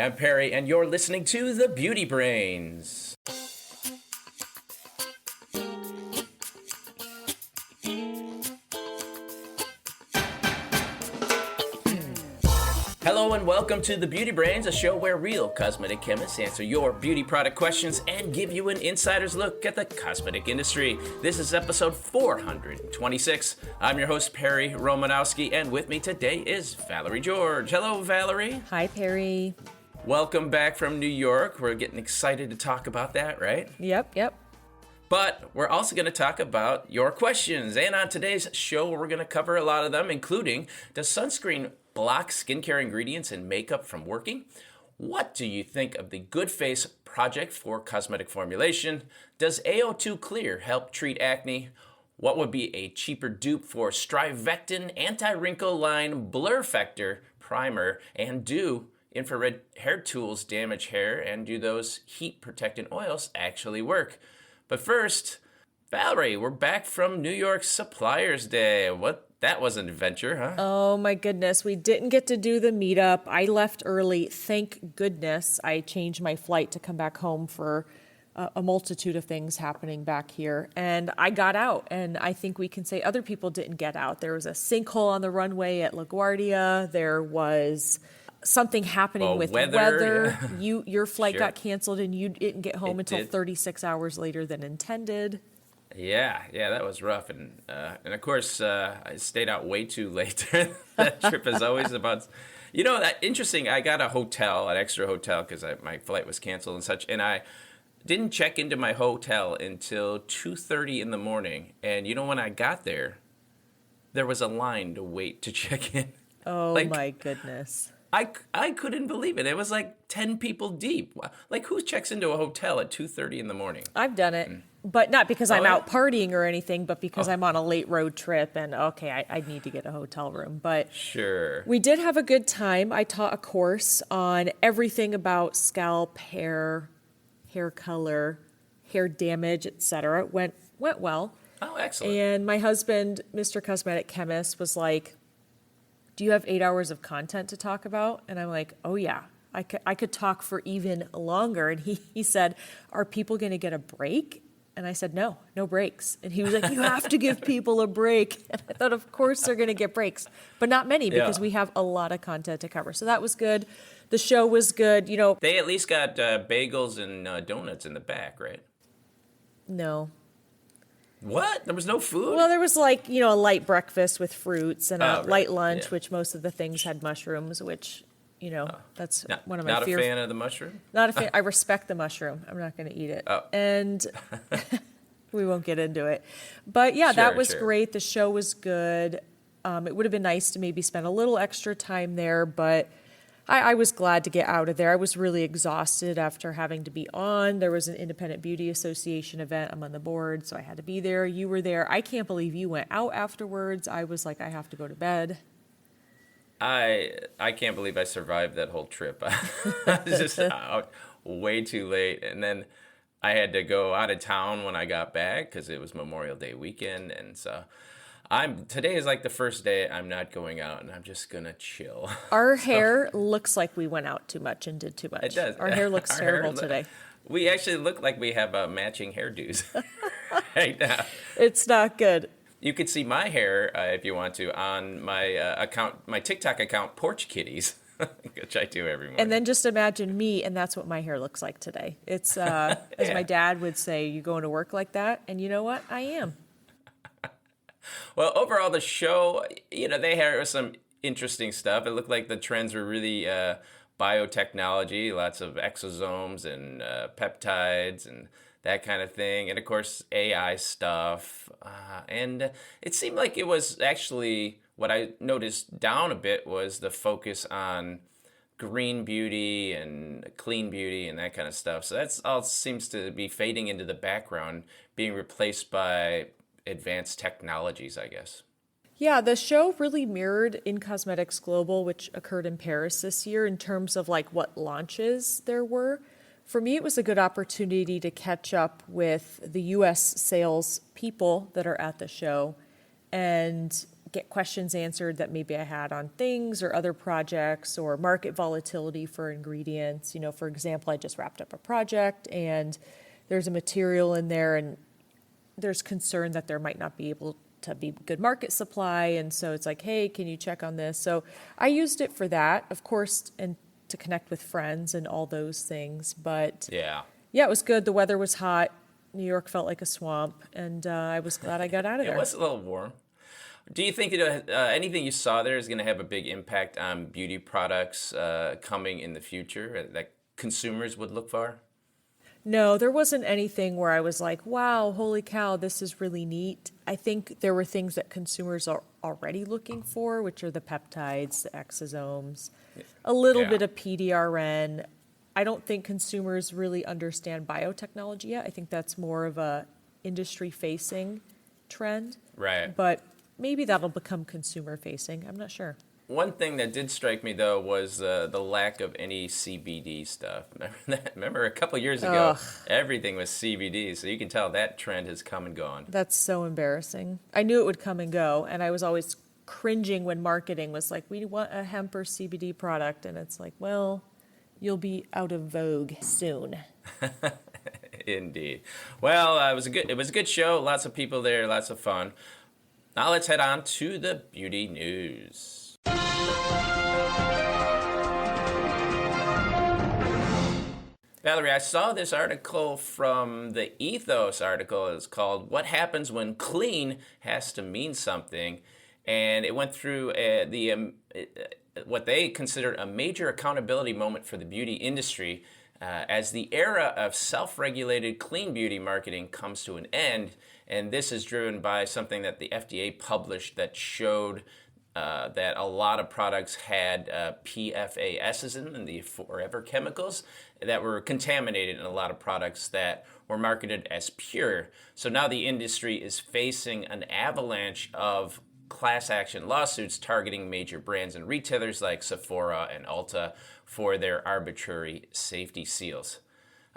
I'm Perry, and you're listening to The Beauty Brains. Hello and welcome to The Beauty Brains, a show where real cosmetic chemists answer your beauty product questions and give you an insider's look at the cosmetic industry. This is episode 426. I'm your host, Perry Romanowski, and with me today is Valerie George. Hello, Valerie. Hi, Perry. Welcome back from New York. We're getting excited to talk about that, right? Yep. But we're also going to talk about your questions. And on today's show, we're going to cover a lot of them, including, does sunscreen block skincare ingredients and makeup from working? What do you think of the Good Face project for cosmetic formulation? Does AO2 Clear help treat acne? What would be a cheaper dupe for StriVectin Anti-Wrinkle line BlurFector primer? And do infrared hair tools damage hair? And do those heat protectant oils actually work? But first, Valerie, we're back from New York Suppliers Day. That was an adventure, huh? Oh my goodness, we didn't get to do the meetup. I left early, thank goodness. I changed my flight to come back home for a multitude of things happening back here. And I got out, and I think we can say other people didn't get out. There was a sinkhole on the runway at LaGuardia. There was something happening with weather. Yeah. Your flight got canceled, and you didn't get home until 36 hours later than intended. Yeah, that was rough, and of course I stayed out way too late. That trip is always about, that interesting. I got an extra hotel because my flight was canceled and such, and I didn't check into my hotel until 2:30 in the morning. And when I got there was a line to wait to check in. Oh my goodness. I couldn't believe it. It was like 10 people deep. Like, who checks into a hotel at 2:30 in the morning? I've done it, but not because I'm out partying or anything, but because I'm on a late road trip and, I need to get a hotel room. But sure, we did have a good time. I taught a course on everything about scalp, hair color, hair damage, etc. Went well. Oh, excellent. And my husband, Mr. Cosmetic Chemist, was like, do you have 8 hours of content to talk about? And I'm like, oh yeah, I could talk for even longer. And he said, are people going to get a break? And I said, no breaks. And he was like, you have to give people a break. And I thought, of course they're going to get breaks, but not many because we have a lot of content to cover. So that was good. The show was good. They at least got bagels and donuts in the back, right? No. What? There was no food? Well, there was a light breakfast with fruits and a light lunch, which most of the things had mushrooms, which, that's one of my fears. Not a fan of the mushroom? Not a fan. I respect the mushroom. I'm not going to eat it. Oh. And we won't get into it. But yeah, that was great. The show was good. It would have been nice to maybe spend a little extra time there, but I was glad to get out of there. I was really exhausted after having to be on. There was an Independent Beauty Association event. I'm on the board, so I had to be there. You were there. I can't believe you went out afterwards. I was like, I have to go to bed. I can't believe I survived that whole trip. I was just out way too late. And then I had to go out of town when I got back because it was Memorial Day weekend. And so today is like the first day I'm not going out, and I'm just going to chill. Our hair looks like we went out too much and did too much. It does. Our hair looks terrible today. We actually look like we have matching hairdos right now. It's not good. You could see my hair, if you want to, on my account, my TikTok account, Porch Kitties, which I do every morning. And then just imagine me, and that's what my hair looks like today. It's, as my dad would say, you going to work like that? And you know what? I am. Well, overall, the show, they had some interesting stuff. It looked like the trends were really biotechnology, lots of exosomes and peptides and that kind of thing. And, of course, AI stuff. And it seemed like it was actually, what I noticed down a bit was the focus on green beauty and clean beauty and that kind of stuff. So that's all seems to be fading into the background, being replaced by advanced technologies, I guess. Yeah, the show really mirrored In Cosmetics Global, which occurred in Paris this year, in terms of what launches there were. For me, it was a good opportunity to catch up with the U.S. sales people that are at the show and get questions answered that maybe I had on things or other projects, or market volatility for ingredients. You know, for example, I just wrapped up a project and there's a material in there and there's concern that there might not be able to be good market supply. And so it's like, hey, can you check on this? So I used it for that, of course, and to connect with friends and all those things. But yeah, it was good. The weather was hot. New York felt like a swamp, and I was glad I got out of there. It was a little warm. Do you think that anything you saw there is going to have a big impact on beauty products coming in the future that consumers would look for? No, there wasn't anything where I was like, wow, holy cow, this is really neat. I think there were things that consumers are already looking for, which are the peptides, the exosomes, a little bit of PDRN. I don't think consumers really understand biotechnology yet. I think that's more of a industry-facing trend. Right. But maybe that'll become consumer-facing. I'm not sure. One thing that did strike me, though, was the lack of any CBD stuff. Remember that? Remember a couple years ago, everything was CBD, so you can tell that trend has come and gone. That's so embarrassing. I knew it would come and go, and I was always cringing when marketing was like, we want a hemp or CBD product, and it's like, well, you'll be out of vogue soon. Indeed. Well, it was a good show. Lots of people there, lots of fun. Now let's head on to the beauty news. Valerie, I saw this article from the Ethos article. It's called "What Happens When Clean Has to Mean Something," and it went through what they considered a major accountability moment for the beauty industry as the era of self-regulated clean beauty marketing comes to an end. And this is driven by something that the FDA published that showed that a lot of products had PFASs in them, the forever chemicals, that were contaminated in a lot of products that were marketed as pure. So now the industry is facing an avalanche of class action lawsuits targeting major brands and retailers like Sephora and Ulta for their arbitrary safety seals.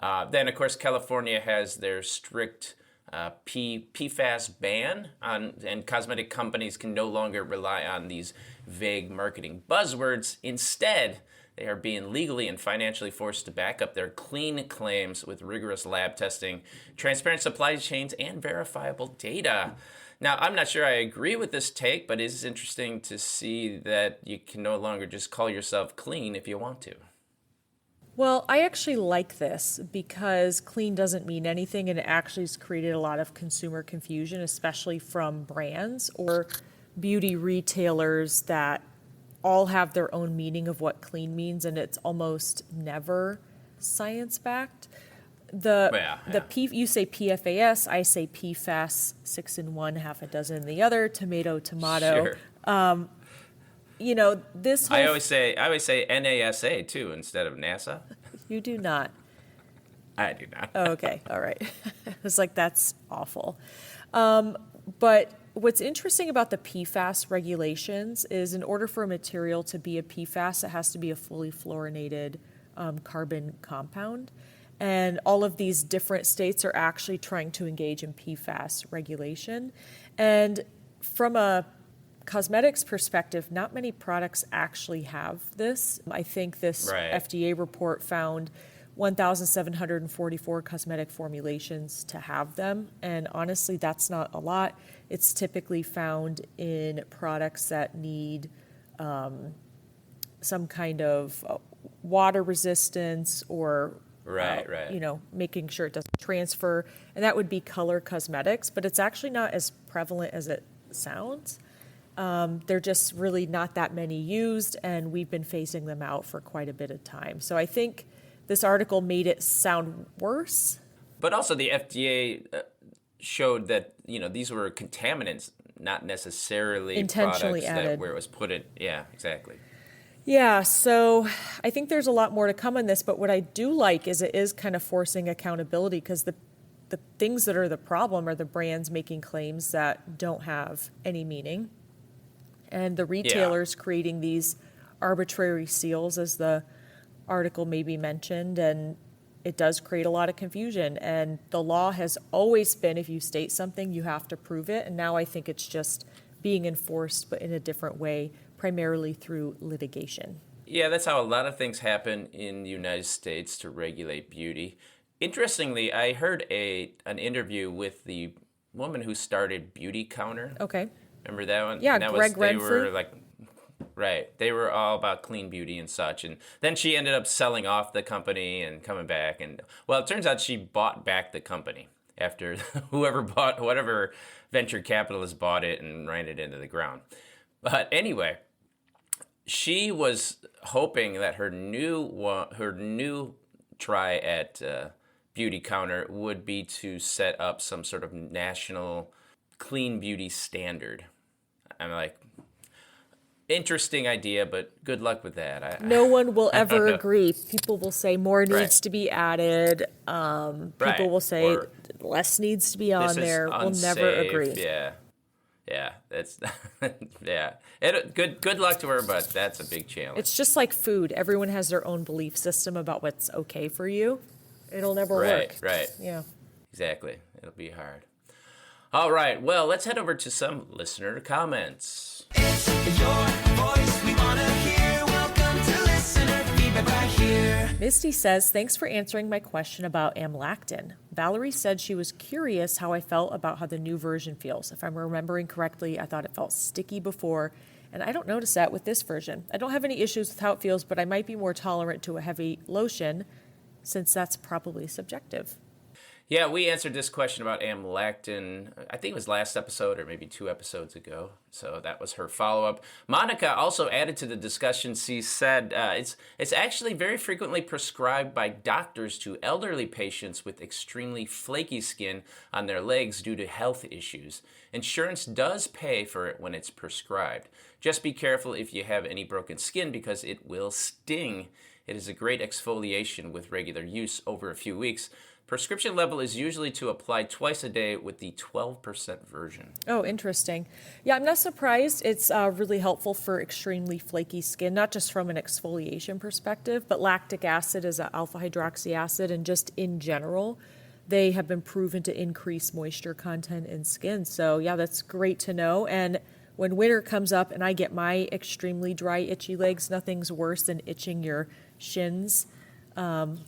Then, of course, California has their strict PFAS ban and cosmetic companies can no longer rely on these vague marketing buzzwords. Instead, they are being legally and financially forced to back up their clean claims with rigorous lab testing, transparent supply chains, and verifiable data. Now, I'm not sure I agree with this take, but it is interesting to see that you can no longer just call yourself clean if you want to. Well, I actually like this because clean doesn't mean anything, and it actually has created a lot of consumer confusion, especially from brands or beauty retailers that all have their own meaning of what clean means, and it's almost never science-backed. You say PFAS, I say PFAS, 6 in one, half a dozen in the other, tomato. Sure. This whole I always say NASA too instead of NASA. You do not. I do not. Oh, okay, all right. It's like, that's awful. But what's interesting about the PFAS regulations is in order for a material to be a PFAS, it has to be a fully fluorinated carbon compound. And all of these different states are actually trying to engage in PFAS regulation. And from a cosmetics perspective, not many products actually have this. I think this FDA report found 1,744 cosmetic formulations to have them. And honestly, that's not a lot. It's typically found in products that need some kind of water resistance or making sure it doesn't transfer. And that would be color cosmetics, but it's actually not as prevalent as it sounds. They're just really not that many used, and we've been phasing them out for quite a bit of time. So I think this article made it sound worse. But also the FDA showed that, these were contaminants, not necessarily intentionally products added. Where it was put in. Yeah, exactly. Yeah, so I think there's a lot more to come on this, but what I do like is it is kind of forcing accountability, because the things that are the problem are the brands making claims that don't have any meaning, and the retailers creating these arbitrary seals, as the article maybe mentioned, and it does create a lot of confusion. And the law has always been, if you state something, you have to prove it, and now I think it's just being enforced, but in a different way, primarily through litigation. Yeah, that's how a lot of things happen in the United States to regulate beauty. Interestingly, I heard an interview with the woman who started Beauty Counter. Okay. Remember that one? Yeah, And that Greg they Renfrew. were like, right. They were all about clean beauty and such. And then she ended up selling off the company and coming back. And well, it turns out she bought back the company after whatever venture capitalist bought it and ran it into the ground. But anyway, she was hoping that her new try at Beauty Counter would be to set up some sort of national clean beauty standard. I'm like, interesting idea, but good luck with that. No one will ever agree. People will say more needs Right. to be added. People will say Or less needs to be on this is there. We'll unsafe. never agree. Yeah, that's yeah. Good luck to her, but that's a big challenge. It's just like food. Everyone has their own belief system about what's okay for you. It'll never work. Right. Yeah. Exactly. It'll be hard. All right. Well, let's head over to some listener comments. It's your voice we want to hear. Welcome to listener feedback right here. Misty says, thanks for answering my question about amlactin. Valerie said she was curious how I felt about how the new version feels. If I'm remembering correctly, I thought it felt sticky before, and I don't notice that with this version. I don't have any issues with how it feels, but I might be more tolerant to a heavy lotion, since that's probably subjective. Yeah, we answered this question about amlactin, I think it was last episode or maybe 2 episodes ago. So that was her follow-up. Monica also added to the discussion. She said it's actually very frequently prescribed by doctors to elderly patients with extremely flaky skin on their legs due to health issues. Insurance does pay for it when it's prescribed. Just be careful if you have any broken skin because it will sting. It is a great exfoliation with regular use over a few weeks. Prescription level is usually to apply twice a day with the 12% version. Oh, interesting. Yeah, I'm not surprised. It's really helpful for extremely flaky skin, not just from an exfoliation perspective, but lactic acid is an alpha hydroxy acid, and just in general, they have been proven to increase moisture content in skin. So yeah, that's great to know. And when winter comes up and I get my extremely dry, itchy legs, nothing's worse than itching your shins.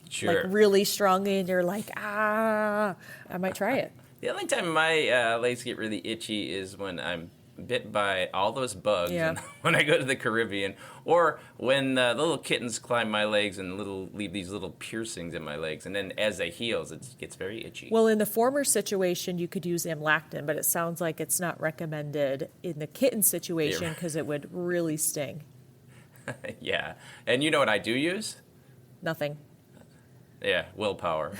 Sure. Like really strongly, and you're like, I might try it. The only time my legs get really itchy is when I'm bit by all those bugs, Yeah. and when I go to the Caribbean, or when the little kittens climb my legs and leave these little piercings in my legs, and then as they heal, it gets very itchy. Well, in the former situation, you could use amlactin, but it sounds like it's not recommended in the kitten situation because it would really sting. Yeah, and you know what I do use? Nothing. Yeah, willpower.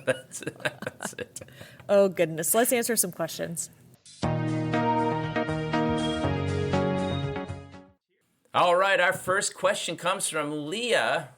That's it. Oh, goodness. Let's answer some questions. All right, our first question comes from Leah.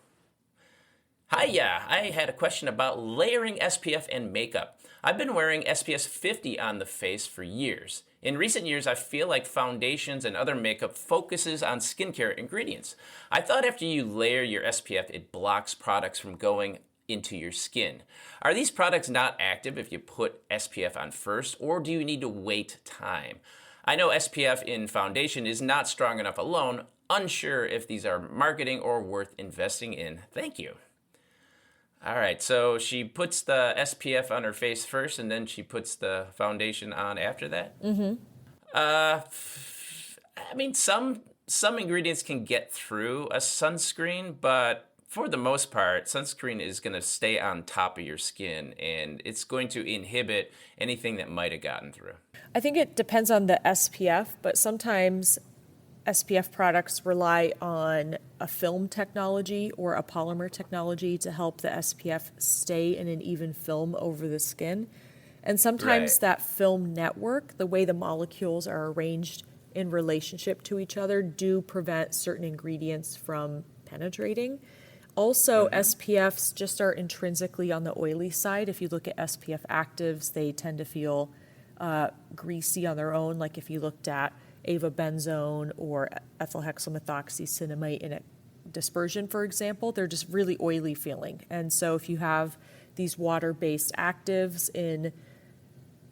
Hiya, I had a question about layering SPF and makeup. I've been wearing SPF 50 on the face for years. In recent years, I feel like foundations and other makeup focuses on skincare ingredients. I thought after you layer your SPF, it blocks products from going into your skin. Are these products not active if you put SPF on first, or do you need to wait time? I know SPF in foundation is not strong enough alone. Unsure if these are marketing or worth investing in. Thank you. All right, so she puts the SPF on her face first, and then she puts the foundation on after that? Mm-hmm. I mean, some ingredients can get through a sunscreen, but for the most part, sunscreen is going to stay on top of your skin, and it's going to inhibit anything that might have gotten through. I think it depends on the SPF, but sometimes SPF products rely on a film technology or a polymer technology to help the SPF stay in an even film over the skin. And sometimes Right. that film network, the way the molecules are arranged in relationship to each other, do prevent certain ingredients from penetrating. Also, SPFs just are intrinsically on the oily side. If you look at SPF actives, they tend to feel greasy on their own. Like if you looked at avobenzone or ethylhexylmethoxycinnamide in a dispersion, for example, they're just really oily feeling. And so if you have these water-based actives in,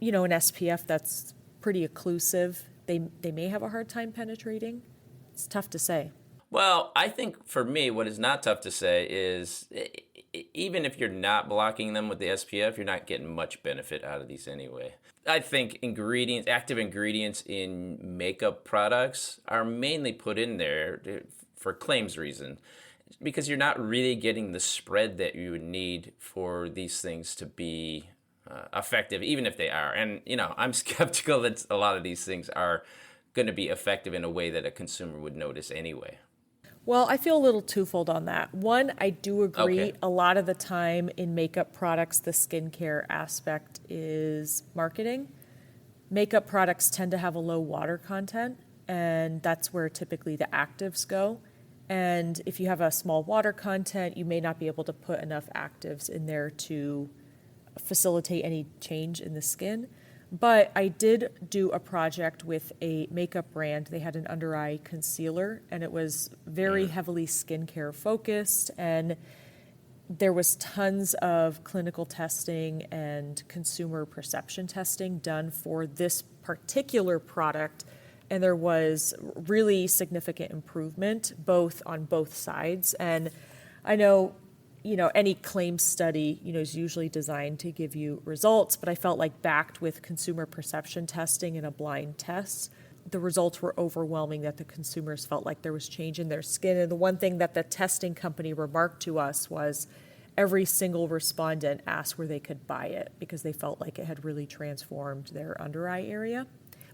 an SPF that's pretty occlusive, they may have a hard time penetrating. It's tough to say. Well, I think for me, what is not tough to say is even if you're not blocking them with the SPF, you're not getting much benefit out of these anyway. I think active ingredients in makeup products are mainly put in there for claims reason, because you're not really getting the spread that you would need for these things to be effective, even if they are. And, I'm skeptical that a lot of these things are going to be effective in a way that a consumer would notice anyway. Well, I feel a little twofold on that. One, I do agree. Okay. A lot of the time in makeup products, the skincare aspect is marketing. Makeup products tend to have a low water content, and that's where typically the actives go. And if you have a small water content, you may not be able to put enough actives in there to facilitate any change in the skin. But I did do a project with a makeup brand. They had an under eye concealer, and it was very heavily skincare focused. And there was tons of clinical testing and consumer perception testing done for this particular product. And there was really significant improvement on both sides. And I know, any claim study, is usually designed to give you results, but I felt like backed with consumer perception testing and a blind test, the results were overwhelming that the consumers felt like there was change in their skin. And the one thing that the testing company remarked to us was every single respondent asked where they could buy it because they felt like it had really transformed their under eye area.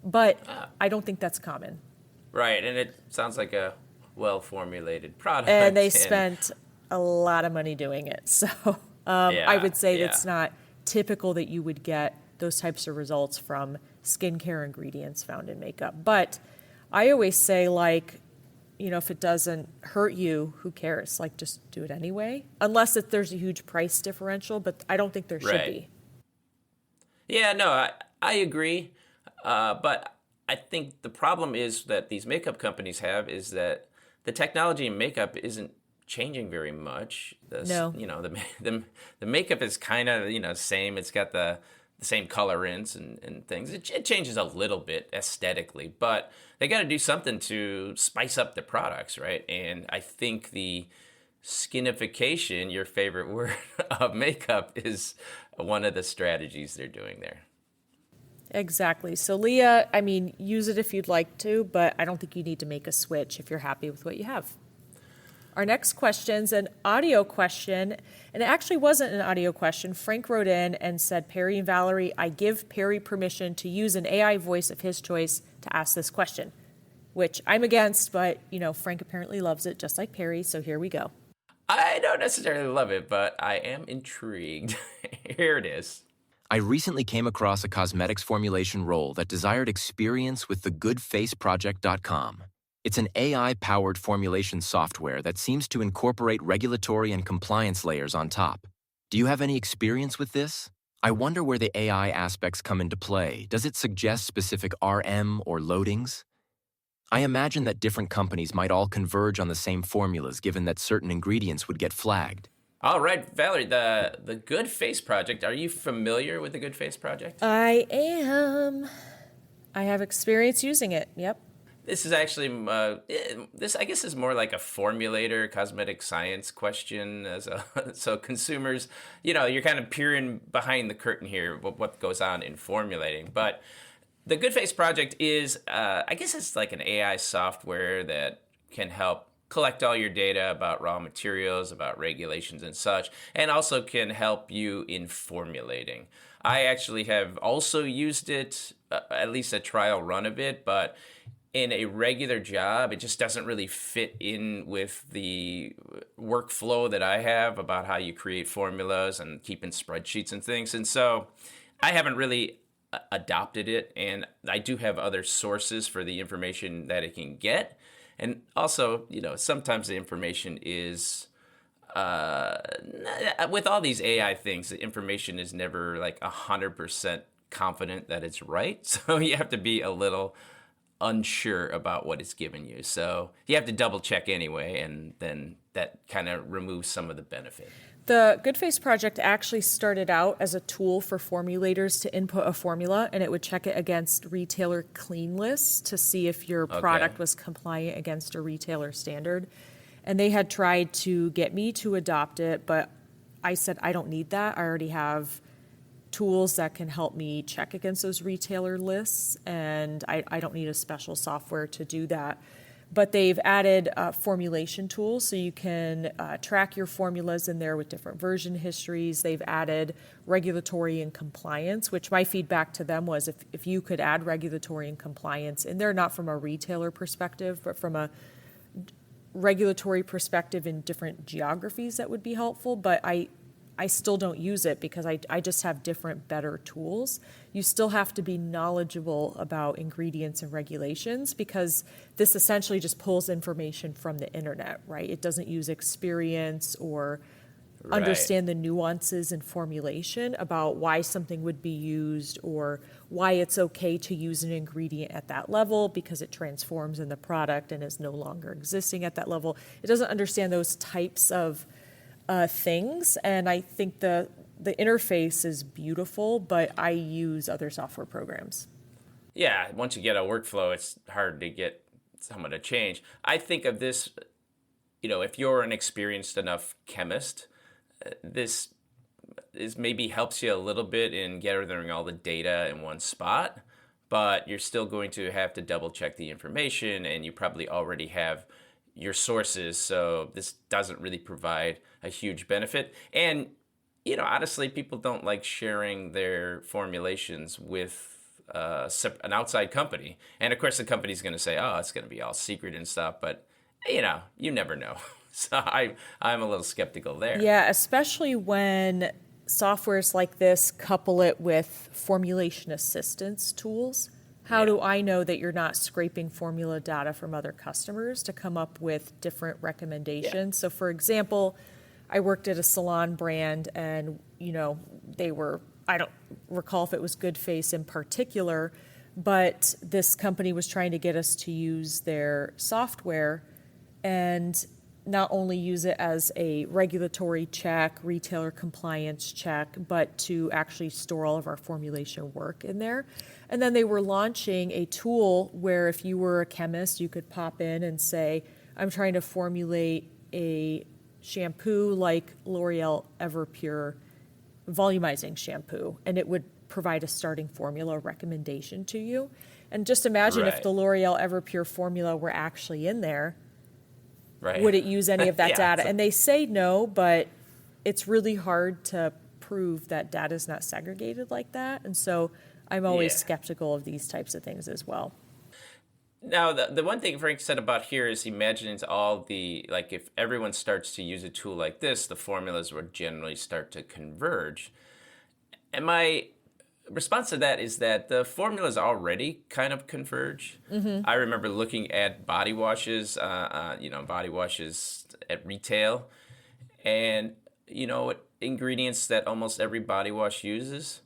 But I don't think that's common. Right, and it sounds like a well-formulated product. And they spent a lot of money doing it. So I would say that's not typical that you would get those types of results from skincare ingredients found in makeup. But I always say, if it doesn't hurt you, who cares? Just do it anyway. Unless there's a huge price differential, but I don't think there should be. Yeah, no, I agree. But I think the problem is that these makeup companies have is that the technology in makeup isn't changing very much. No. The makeup is kind of, same. It's got the same colorants and things. It changes a little bit aesthetically, but they got to do something to spice up the products, right? And I think the skinification, your favorite word, of makeup is one of the strategies they're doing there. Exactly. So Leah, use it if you'd like to, but I don't think you need to make a switch if you're happy with what you have. Our next question's an audio question, and it actually wasn't an audio question. Frank wrote in and said, Perry and Valerie, I give Perry permission to use an AI voice of his choice to ask this question, which I'm against, but, Frank apparently loves it just like Perry, so here we go. I don't necessarily love it, but I am intrigued. Here it is. I recently came across a cosmetics formulation role that desired experience with the goodfaceproject.com. It's an AI-powered formulation software that seems to incorporate regulatory and compliance layers on top. Do you have any experience with this? I wonder where the AI aspects come into play. Does it suggest specific RM or loadings? I imagine that different companies might all converge on the same formulas given that certain ingredients would get flagged. All right, Valerie, the Good Face Project. Are you familiar with the Good Face Project? I am. I have experience using it. Yep. This is actually, this I guess is more like a formulator, cosmetic science question. So consumers, you're kind of peering behind the curtain here, what goes on in formulating. But the Good Face Project is, I guess it's like an AI software that can help collect all your data about raw materials, about regulations and such, and also can help you in formulating. I actually have also used it, at least a trial run of it, but in a regular job, it just doesn't really fit in with the workflow that I have about how you create formulas and keeping spreadsheets and things. And so I haven't really adopted it, and I do have other sources for the information that it can get. And also, sometimes the information is, with all these AI things, the information is never like 100% confident that it's right. So you have to be a little unsure about what it's giving you. So you have to double check anyway, and then that kind of removes some of the benefit. The Good Face Project actually started out as a tool for formulators to input a formula, and it would check it against retailer clean lists to see if your product was compliant against a retailer standard. And they had tried to get me to adopt it, but I said, I don't need that. I already have tools that can help me check against those retailer lists, and I don't need a special software to do that. But they've added formulation tools, so you can track your formulas in there with different version histories. They've added regulatory and compliance, which my feedback to them was if you could add regulatory and compliance in there, not from a retailer perspective, but from a regulatory perspective in different geographies, that would be helpful. But I still don't use it because I just have different, better tools. You still have to be knowledgeable about ingredients and regulations because this essentially just pulls information from the internet, right? It doesn't use experience or understand the nuances in formulation about why something would be used or why it's okay to use an ingredient at that level because it transforms in the product and is no longer existing at that level. It doesn't understand those types of things, and I think the interface is beautiful, but I use other software programs. Yeah, once you get a workflow, it's hard to get someone to change. I think of this, if you're an experienced enough chemist, this maybe helps you a little bit in gathering all the data in one spot, but you're still going to have to double check the information, and you probably already have your sources, so this doesn't really provide a huge benefit. And, honestly, people don't like sharing their formulations with an outside company. And, of course, the company's going to say, oh, it's going to be all secret and stuff, but, you never know. So I'm a little skeptical there. Yeah, especially when softwares like this couple it with formulation assistance tools. How do I know that you're not scraping formula data from other customers to come up with different recommendations? So, for example, I worked at a salon brand and, they were, I don't recall if it was Good Face in particular, but this company was trying to get us to use their software and not only use it as a regulatory check, retailer compliance check, but to actually store all of our formulation work in there. And then they were launching a tool where if you were a chemist, you could pop in and say, I'm trying to formulate a shampoo like L'Oreal Everpure volumizing shampoo, and it would provide a starting formula recommendation to you. And just imagine if the L'Oreal Everpure formula were actually in there, would it use any of that data? And they say no, but it's really hard to prove that data is not segregated like that. And so I'm always skeptical of these types of things as well. Now, the one thing Frank said about here is he imagines all the, if everyone starts to use a tool like this, the formulas would generally start to converge. And my response to that is that the formulas already kind of converge. Mm-hmm. I remember looking at body washes, body washes at retail, and, ingredients that almost every body wash uses.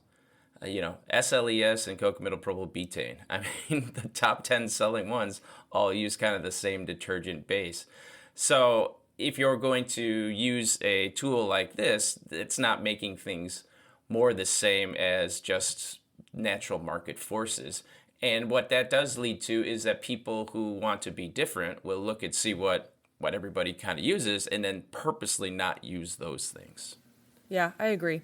SLES and cocamidopropylbutane. I mean, the top 10 selling ones all use kind of the same detergent base. So if you're going to use a tool like this, it's not making things more the same as just natural market forces. And what that does lead to is that people who want to be different will look and see what everybody kind of uses and then purposely not use those things. Yeah, I agree.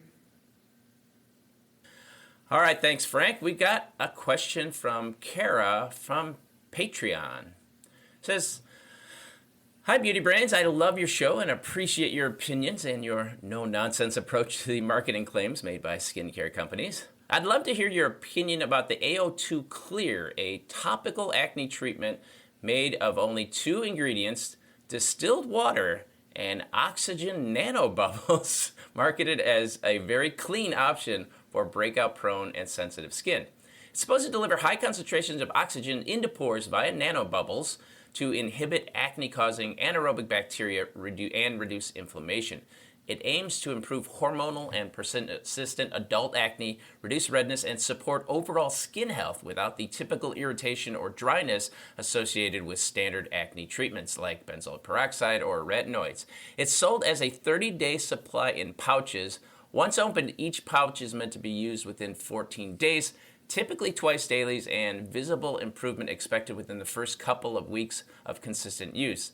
All right, thanks, Frank. We got a question from Kara from Patreon. It says, hi, Beauty Brains. I love your show and appreciate your opinions and your no-nonsense approach to the marketing claims made by skincare companies. I'd love to hear your opinion about the AO2 Clear, a topical acne treatment made of only 2 ingredients, distilled water, and oxygen nanobubbles, marketed as a very clean option for breakout-prone and sensitive skin. It's supposed to deliver high concentrations of oxygen into pores via nanobubbles to inhibit acne-causing anaerobic bacteria and reduce inflammation. It aims to improve hormonal and persistent adult acne, reduce redness, and support overall skin health without the typical irritation or dryness associated with standard acne treatments like benzoyl peroxide or retinoids. It's sold as a 30-day supply in pouches. Once opened, each pouch is meant to be used within 14 days, typically twice daily, and visible improvement expected within the first couple of weeks of consistent use.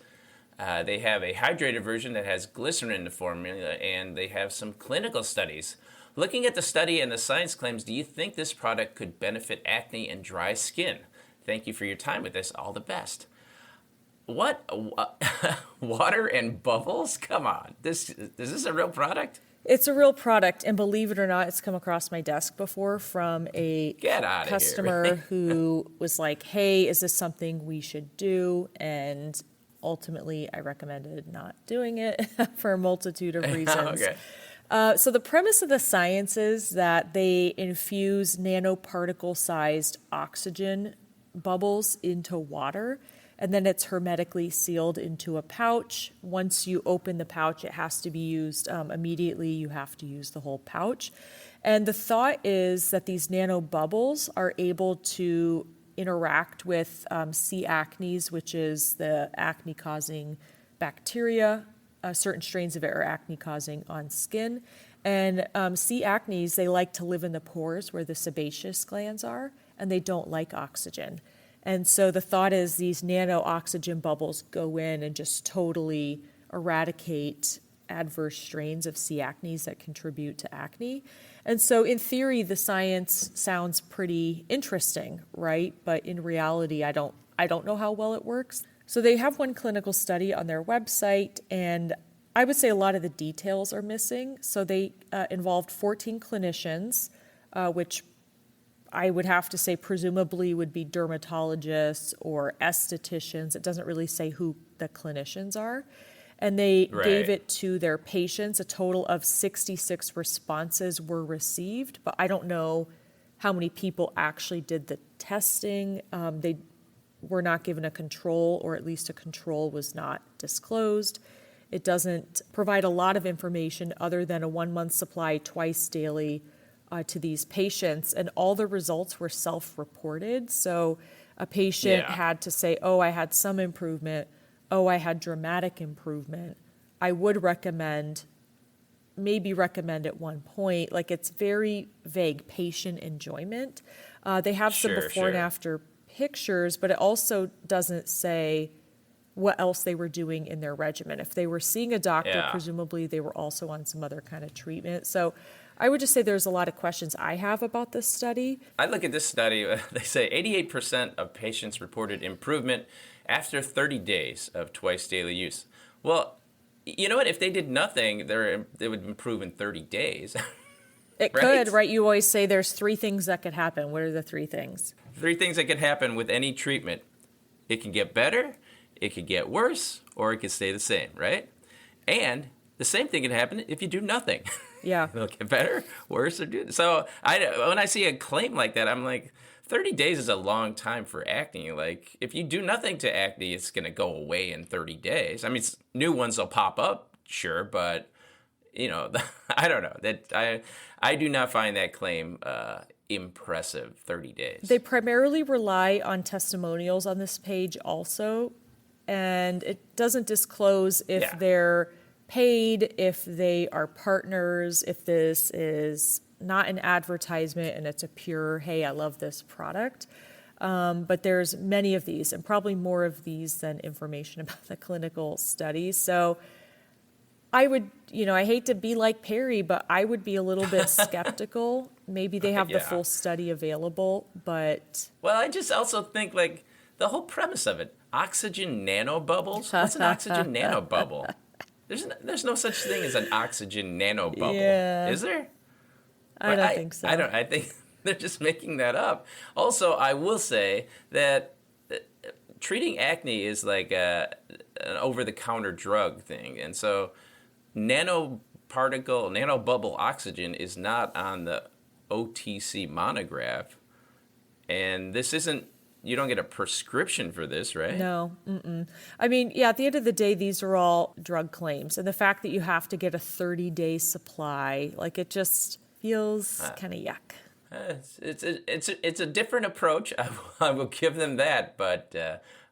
They have a hydrated version that has glycerin in the formula, and they have some clinical studies. Looking at the study and the science claims, do you think this product could benefit acne and dry skin? Thank you for your time with this. All the best. What? Water and bubbles? Come on. Is this a real product? It's a real product, and believe it or not, it's come across my desk before from a customer who was like, hey, is this something we should do? And ultimately, I recommended not doing it for a multitude of reasons. Okay. So the premise of the science is that they infuse nanoparticle-sized oxygen bubbles into water, and then it's hermetically sealed into a pouch. Once you open the pouch, it has to be used immediately. You have to use the whole pouch. And the thought is that these nano bubbles are able to interact with C. acnes, which is the acne-causing bacteria. Certain strains of it are acne-causing on skin. And C. acnes, they like to live in the pores where the sebaceous glands are, and they don't like oxygen. And so the thought is these nano oxygen bubbles go in and just totally eradicate adverse strains of C. acnes that contribute to acne. And so in theory, the science sounds pretty interesting, right? But in reality, I don't know how well it works. So they have one clinical study on their website, and I would say a lot of the details are missing. So they involved 14 clinicians, which I would have to say presumably would be dermatologists or estheticians. It doesn't really say who the clinicians are. And they gave it to their patients. A total of 66 responses were received, but I don't know how many people actually did the testing. They were not given a control, or at least a control was not disclosed. It doesn't provide a lot of information other than a 1-month supply twice daily to these patients, and all the results were self-reported. So a patient had to say, oh, I had some improvement. Oh, I had dramatic improvement. I would maybe recommend at one point, like it's very vague, patient enjoyment. They have some before and after pictures, but it also doesn't say what else they were doing in their regimen. If they were seeing a doctor, presumably they were also on some other kind of treatment. So I would just say there's a lot of questions I have about this study. I look at this study, they say 88% of patients reported improvement after 30 days of twice daily use. Well, you know what? If they did nothing, they would improve in 30 days. It could, right? You always say there's 3 things that could happen. What are the 3 things? 3 things that could happen with any treatment. It can get better, it could get worse, or it could stay the same, right? And the same thing can happen if you do nothing. Yeah. It'll get better, worse, or do. So when I see a claim like that, I'm like, 30 days is a long time for acne. Like, if you do nothing to acne, it's going to go away in 30 days. I mean, new ones will pop up, sure, but, you know, I don't know. I do not find that claim impressive, 30 days. They primarily rely on testimonials on this page also, and it doesn't disclose if they're paid, if they are partners, if this is not an advertisement and it's a pure, hey, I love this product. But there's many of these, and probably more of these than information about the clinical studies. So I would, I hate to be like Perry, but I would be a little bit skeptical. Maybe they have the full study available, but... Well, I just also think, like, the whole premise of it, oxygen nanobubbles? What's an oxygen nanobubble? There's no such thing as an oxygen nanobubble. Yeah. Is there? I don't think so. I think they're just making that up. Also, I will say that treating acne is like an over-the-counter drug thing. And so nanobubble oxygen is not on the OTC monograph. And this isn't, you don't get a prescription for this, right? No. I mean, yeah, at the end of the day, these are all drug claims. And the fact that you have to get a 30-day supply, like it just feels kind of yuck. It's a different approach. I will give them that, but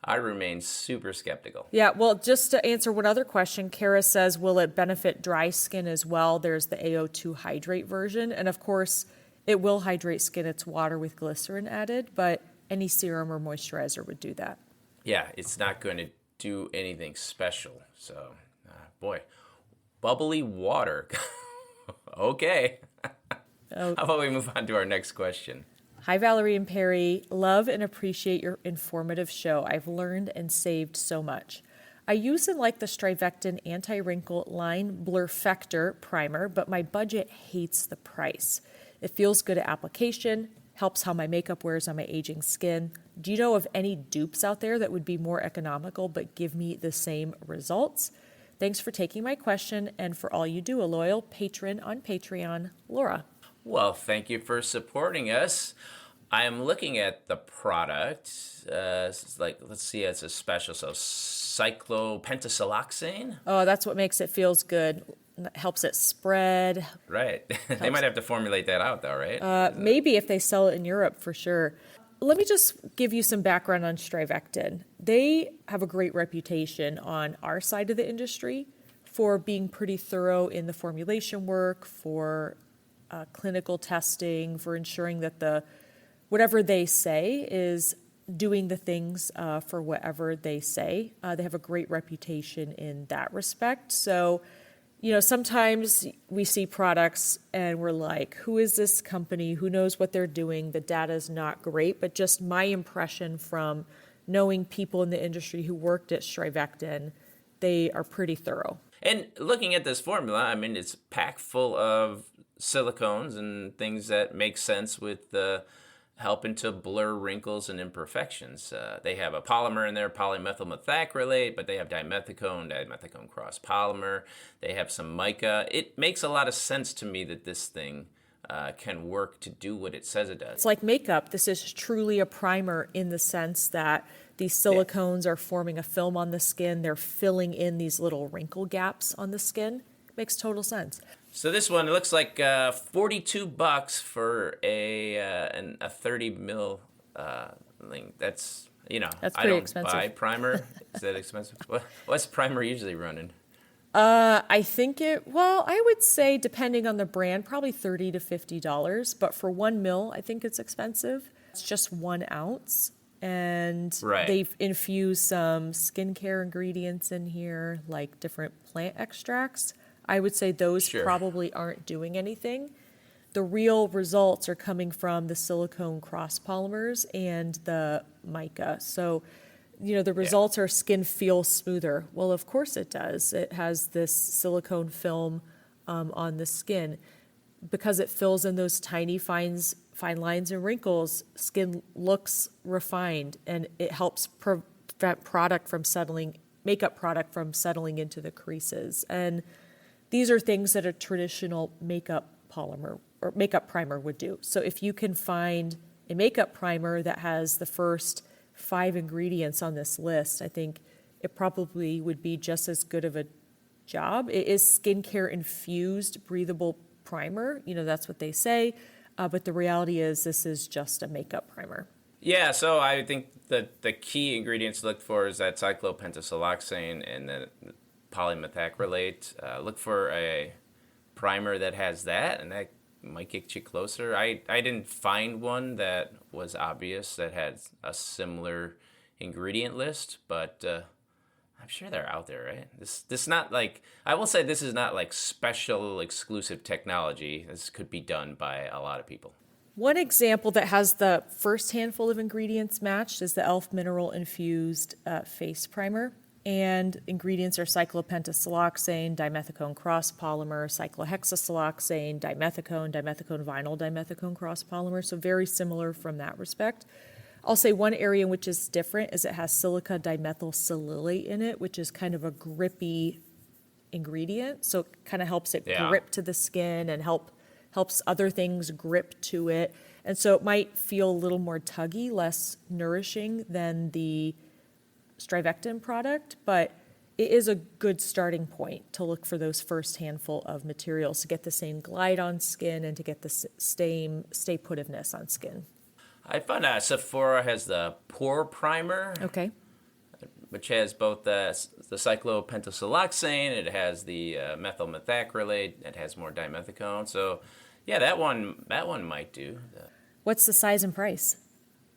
I remain super skeptical. Yeah, well, just to answer one other question, Kara says, will it benefit dry skin as well? There's the AO2 hydrate version. And of course, it will hydrate skin. It's water with glycerin added, but any serum or moisturizer would do that. Yeah, it's not going to do anything special. So, boy, bubbly water. Okay. How about we move on to our next question? Hi, Valerie and Perry. Love and appreciate your informative show. I've learned and saved so much. I use and like the StriVectin Anti-Wrinkle Line BlurFector primer, but my budget hates the price. It feels good at application, helps how my makeup wears on my aging skin. Do you know of any dupes out there that would be more economical but give me the same results? Thanks for taking my question and for all you do. A loyal patron on Patreon, Laura. Well, thank you for supporting us. I am looking at the product. It's like, let's see, it's a special. So cyclopentasiloxane. Oh, that's what makes it feels good. Helps it spread. Right. They might have to formulate that out, though, right? Maybe if they sell it in Europe, for sure. Let me just give you some background on StriVectin. They have a great reputation on our side of the industry for being pretty thorough in the formulation work, for clinical testing, for ensuring that whatever they say is doing the things for whatever they say. They have a great reputation in that respect. So, sometimes we see products and we're like, who is this company? Who knows what they're doing? The data is not great, but just my impression from knowing people in the industry who worked at StriVectin, they are pretty thorough. And looking at this formula, I mean, it's packed full of silicones and things that make sense with helping to blur wrinkles and imperfections. They have a polymer in there, polymethyl methacrylate, but they have dimethicone cross polymer. They have some mica. It makes a lot of sense to me that this thing can work to do what it says it does. It's like makeup. This is truly a primer in the sense that these silicones are forming a film on the skin. They're filling in these little wrinkle gaps on the skin. Makes total sense. So this one, it looks like $42 for a 30 mil thing. That's That's I pretty don't expensive. buy primer. Is that expensive? What's primer usually running? I think I would say depending on the brand, probably $30 to $50. But for 1 mil, I think it's expensive. It's just 1 ounce. And they've infused some skincare ingredients in here, like different plant extracts. I would say those probably aren't doing anything. The real results are coming from the silicone cross polymers and the mica. So, the results are skin feels smoother. Well, of course it does. It has this silicone film on the skin. Because it fills in those tiny fine lines and wrinkles, skin looks refined, and it helps prevent makeup product from settling into the creases. And these are things that a traditional makeup polymer or makeup primer would do. So if you can find a makeup primer that has the first 5 ingredients on this list, I think it probably would be just as good of a job. It is skincare infused breathable primer. That's what they say. But the reality is this is just a makeup primer. Yeah, so I think that the key ingredients to look for is that cyclopentasiloxane and the polymethacrylate. Look for a primer that has that, and that might get you closer. I didn't find one that was obvious that had a similar ingredient list, but I'm sure they're out there, right? This not like, I will say this is not like special exclusive technology. This could be done by a lot of people. One example that has the first handful of ingredients matched is the e.l.f. Mineral Infused Face Primer. And ingredients are cyclopentasiloxane, dimethicone cross polymer, cyclohexasiloxane, dimethicone vinyl dimethicone cross polymer. So very similar from that respect. I'll say one area in which is different is it has silica dimethylsilyl in it, which is kind of a grippy ingredient. So it kind of helps it grip to the skin and helps other things grip to it. And so it might feel a little more tuggy, less nourishing than the StriVectin product, but it is a good starting point to look for those first handful of materials to get the same glide on skin and to get the same stay putiveness on skin. I found out Sephora has the pore primer, Okay. which has both the cyclopentasiloxane, it has the methyl methacrylate, it has more dimethicone. So, yeah, that one might do. What's the size and price?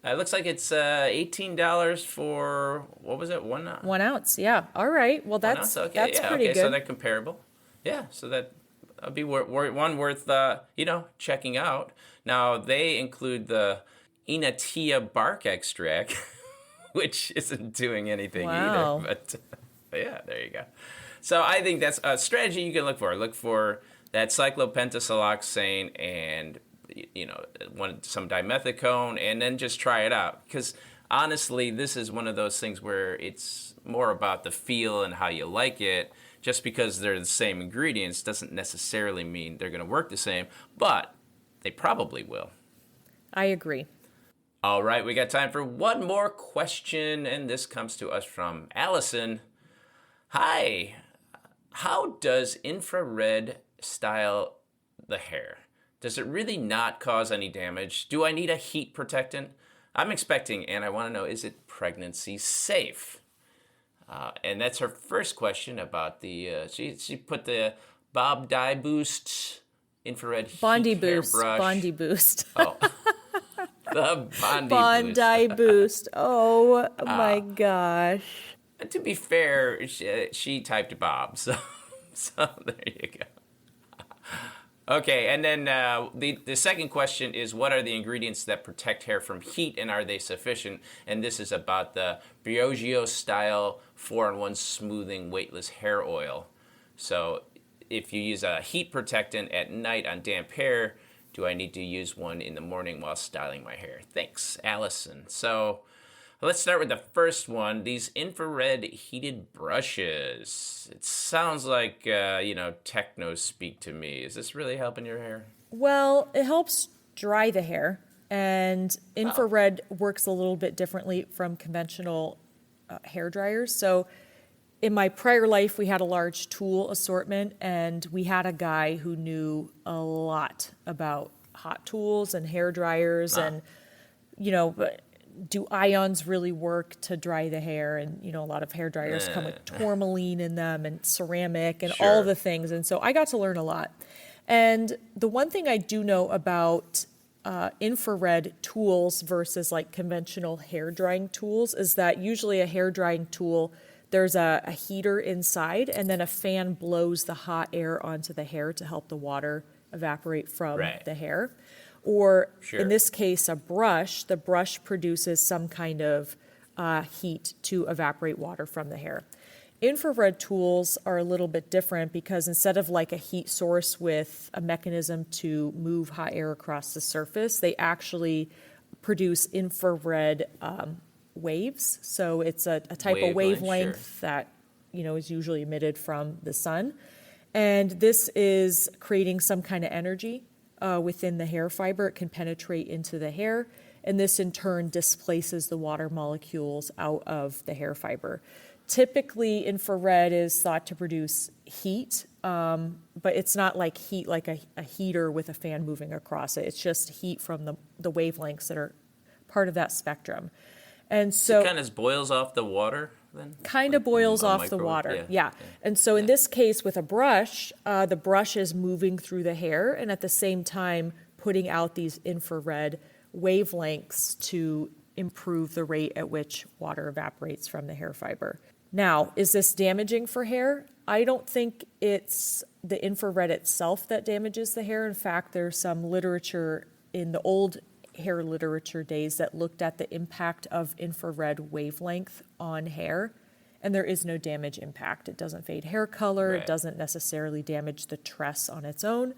It looks like it's $18 for, what was it, 1 ounce. Yeah. All right. Well, one that's ounce? that's pretty good. So they're comparable. Yeah, so that'd be one worth checking out. Now they include the Enatia bark extract, which isn't doing anything Wow. either. But yeah, there you go. So I think that's a strategy you can look for. Look for that cyclopentasiloxane and some dimethicone, and then just try it out. Because honestly, this is one of those things where it's more about the feel and how you like it. Just because they're the same ingredients doesn't necessarily mean they're going to work the same, but they probably will. I agree. All right, we got time for one more question, and this comes to us from Allison. Hi, how does infrared style the hair? Does it really not cause any damage? Do I need a heat protectant? I'm expecting, and I want to know, is it pregnancy safe? And that's her first question about the, she put the Bob Dye Boost infrared heat Bondi Boost. hairbrush. Bondi Boost. Oh, the Bondi Boost. Bondi Boost. Oh my gosh. To be fair, she typed Bob, so there you go. Okay, and then the second question is, what are the ingredients that protect hair from heat, and are they sufficient? And this is about the Briogeo Style 4-in-1 Smoothing Weightless Hair Oil. So if you use a heat protectant at night on damp hair, do I need to use one in the morning while styling my hair? Thanks, Allison. So let's start with the first one, these infrared heated brushes. It sounds like, techno speak to me. Is this really helping your hair? Well, it helps dry the hair, and infrared works a little bit differently from conventional hair dryers. So in my prior life, we had a large tool assortment, and we had a guy who knew a lot about hot tools and hair dryers and, do ions really work to dry the hair? And, a lot of hair dryers come with tourmaline in them and ceramic and all the things. And so I got to learn a lot. And the one thing I do know about infrared tools versus like conventional hair drying tools is that usually a hair drying tool, there's a heater inside, and then a fan blows the hot air onto the hair to help the water evaporate from the hair. Or in this case, the brush produces some kind of heat to evaporate water from the hair. Infrared tools are a little bit different because instead of like a heat source with a mechanism to move hot air across the surface, they actually produce infrared waves. So it's a type of wavelength that, is usually emitted from the sun. And this is creating some kind of energy within the hair fiber. It can penetrate into the hair, and this in turn displaces the water molecules out of the hair fiber. Typically, infrared is thought to produce heat, but it's not like heat like a heater with a fan moving across it. It's just heat from the wavelengths that are part of that spectrum. And so it kind of boils off the water then? Kind of boils off the water, yeah. And so in this case with a brush, the brush is moving through the hair and at the same time putting out these infrared wavelengths to improve the rate at which water evaporates from the hair fiber. Now, is this damaging for hair? I don't think it's the infrared itself that damages the hair. In fact, there's some literature in the old hair literature days that looked at the impact of infrared wavelength on hair, and there is no damage impact. It doesn't fade hair color. It doesn't necessarily damage the tress on its own.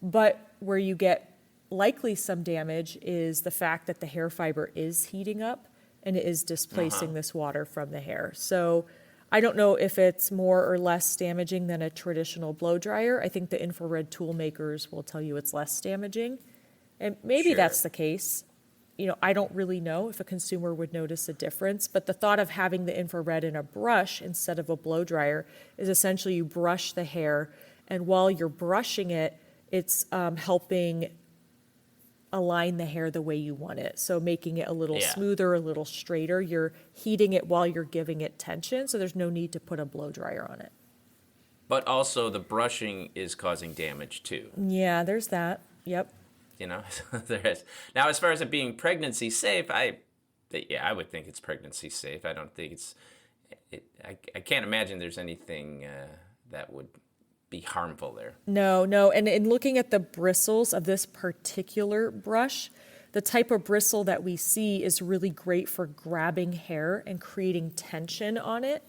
But where you get likely some damage is the fact that the hair fiber is heating up and it is displacing this water from the hair. So I don't know if it's more or less damaging than a traditional blow dryer. I think the infrared tool makers will tell you it's less damaging. And maybe Sure. that's the case. I don't really know if a consumer would notice a difference, but the thought of having the infrared in a brush instead of a blow dryer is essentially you brush the hair, and while you're brushing it, it's helping align the hair the way you want it. So making it a little smoother, a little straighter. You're heating it while you're giving it tension, so there's no need to put a blow dryer on it. But also the brushing is causing damage too. Yeah, there's that. Yep. There is. Now, as far as it being pregnancy safe, I would think it's pregnancy safe. I don't think I can't imagine there's anything that would be harmful there. No. And in looking at the bristles of this particular brush, the type of bristle that we see is really great for grabbing hair and creating tension on it.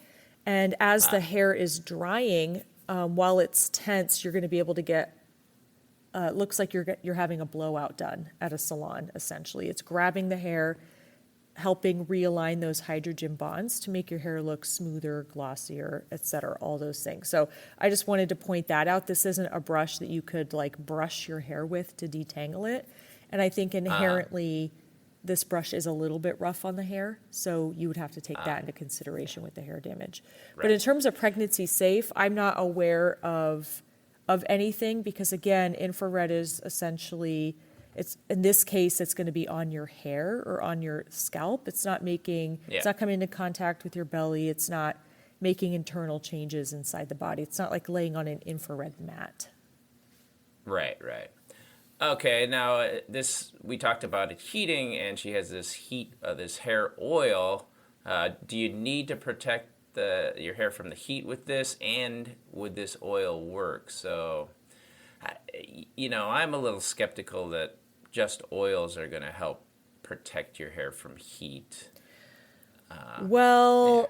And as the hair is drying, while it's tense, you're going to be able to get looks like you're having a blowout done at a salon, essentially. It's grabbing the hair, helping realign those hydrogen bonds to make your hair look smoother, glossier, et cetera, all those things. So I just wanted to point that out. This isn't a brush that you could brush your hair with to detangle it. And I think inherently this brush is a little bit rough on the hair, so you would have to take that into consideration with the hair damage. Right. But in terms of pregnancy safe, I'm not aware of anything because, again, infrared is essentially, in this case, it's going to be on your hair or on your scalp. It's not it's not coming into contact with your belly. It's not making internal changes inside the body. It's not like laying on an infrared mat. Right. Okay, now we talked about it heating, and she has this this hair oil. Do you need to protect your hair from the heat with this, and would this oil work? So, I'm a little skeptical that just oils are going to help protect your hair from heat.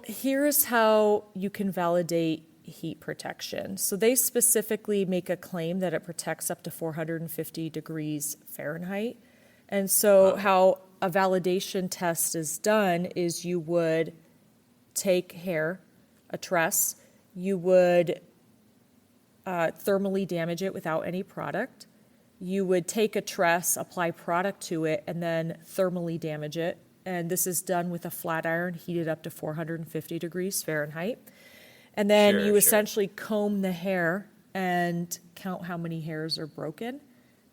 Here's how you can validate heat protection. So they specifically make a claim that it protects up to 450 degrees Fahrenheit. And so how a validation test is done is you would take hair, a tress, you would thermally damage it without any product. You would take a tress, apply product to it, and then thermally damage it. And this is done with a flat iron heated up to 450 degrees Fahrenheit. And then you essentially comb the hair and count how many hairs are broken.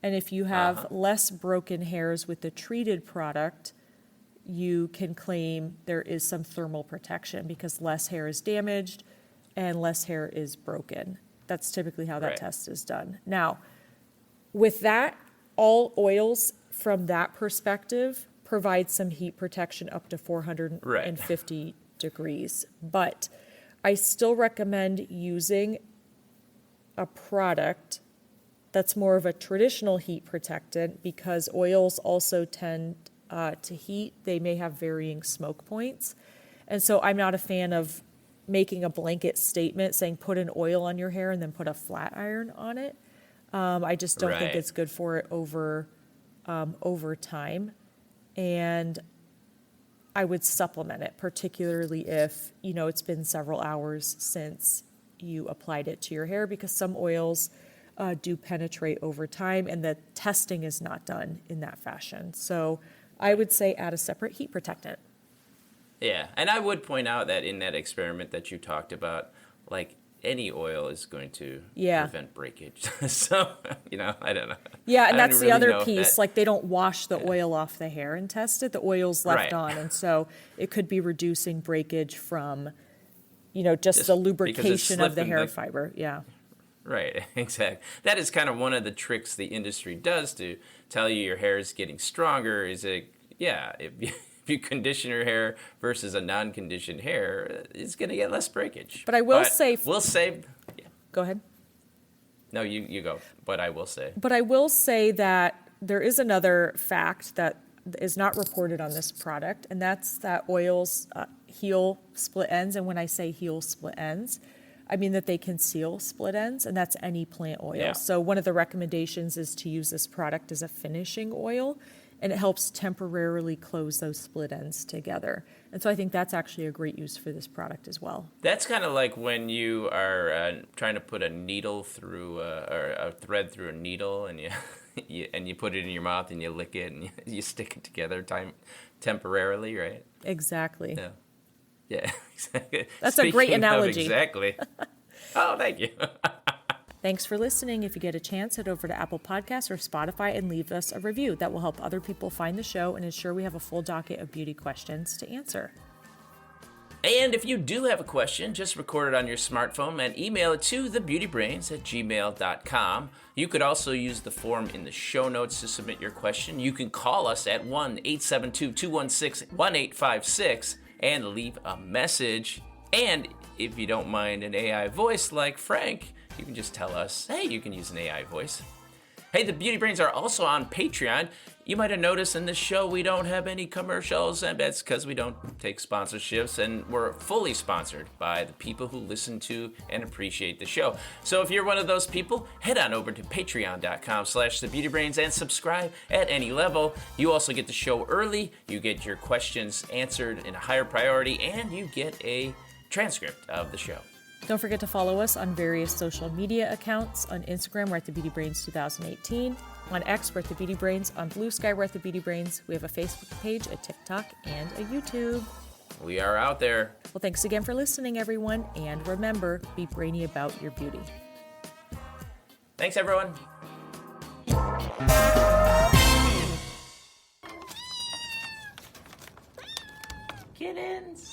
And if you have less broken hairs with the treated product, you can claim there is some thermal protection because less hair is damaged and less hair is broken. That's typically how that test is done. Now, with that, all oils from that perspective provide some heat protection up to 450 degrees. But I still recommend using a product that's more of a traditional heat protectant because oils also tend to heat. They may have varying smoke points. And so I'm not a fan of making a blanket statement saying put an oil on your hair and then put a flat iron on it. I just don't think it's good for it over time. And I would supplement it, particularly if, it's been several hours since you applied it to your hair because some oils do penetrate over time and the testing is not done in that fashion. So I would say add a separate heat protectant. Yeah, and I would point out that in that experiment that you talked about, any oil is going to prevent breakage. So, I don't know. Yeah, and that's the other piece. They don't wash the oil off the hair and test it. The oil's left on. And so it could be reducing breakage from, just the lubrication of the hair fiber. Yeah. Right, exactly. That is kind of one of the tricks the industry does to tell you your hair is getting stronger. If you condition your hair versus a non-conditioned hair, it's going to get less breakage. But I will say... We'll save... Yeah. Go ahead. No, you go. But I will say... But I will say that there is another fact that is not reported on this product, and that's that oils heal split ends. And when I say heal split ends, I mean that they conceal split ends, and that's any plant oil. Yeah. So one of the recommendations is to use this product as a finishing oil. and it helps temporarily close those split ends together. And so I think that's actually a great use for this product as well. That's kind of like when you are trying to put a needle through, or a thread through a needle, and you put it in your mouth and you lick it and you stick it together temporarily, right? Exactly. Yeah. Yeah, exactly. That's a great analogy. Exactly. Oh, thank you. Thanks for listening. If you get a chance, head over to Apple Podcasts or Spotify and leave us a review. That will help other people find the show and ensure we have a full docket of beauty questions to answer. And if you do have a question, just record it on your smartphone and email it to thebeautybrains@gmail.com. You could also use the form in the show notes to submit your question. You can call us at 1-872-216-1856 and leave a message. And if you don't mind an AI voice like Frank, you can just tell us, hey, you can use an AI voice. Hey, the Beauty Brains are also on Patreon. You might have noticed in this show we don't have any commercials, and that's because we don't take sponsorships, and we're fully sponsored by the people who listen to and appreciate the show. So if you're one of those people, head on over to patreon.com/thebeautybrains and subscribe at any level. You also get the show early, you get your questions answered in a higher priority, and you get a transcript of the show. Don't forget to follow us on various social media accounts. On Instagram, we're at The Beauty Brains 2018. On X, we're at The Beauty Brains. On Bluesky, we're at The Beauty Brains. We have a Facebook page, a TikTok, and a YouTube. We are out there. Well, thanks again for listening, everyone. And remember, be brainy about your beauty. Thanks, everyone. Kittens.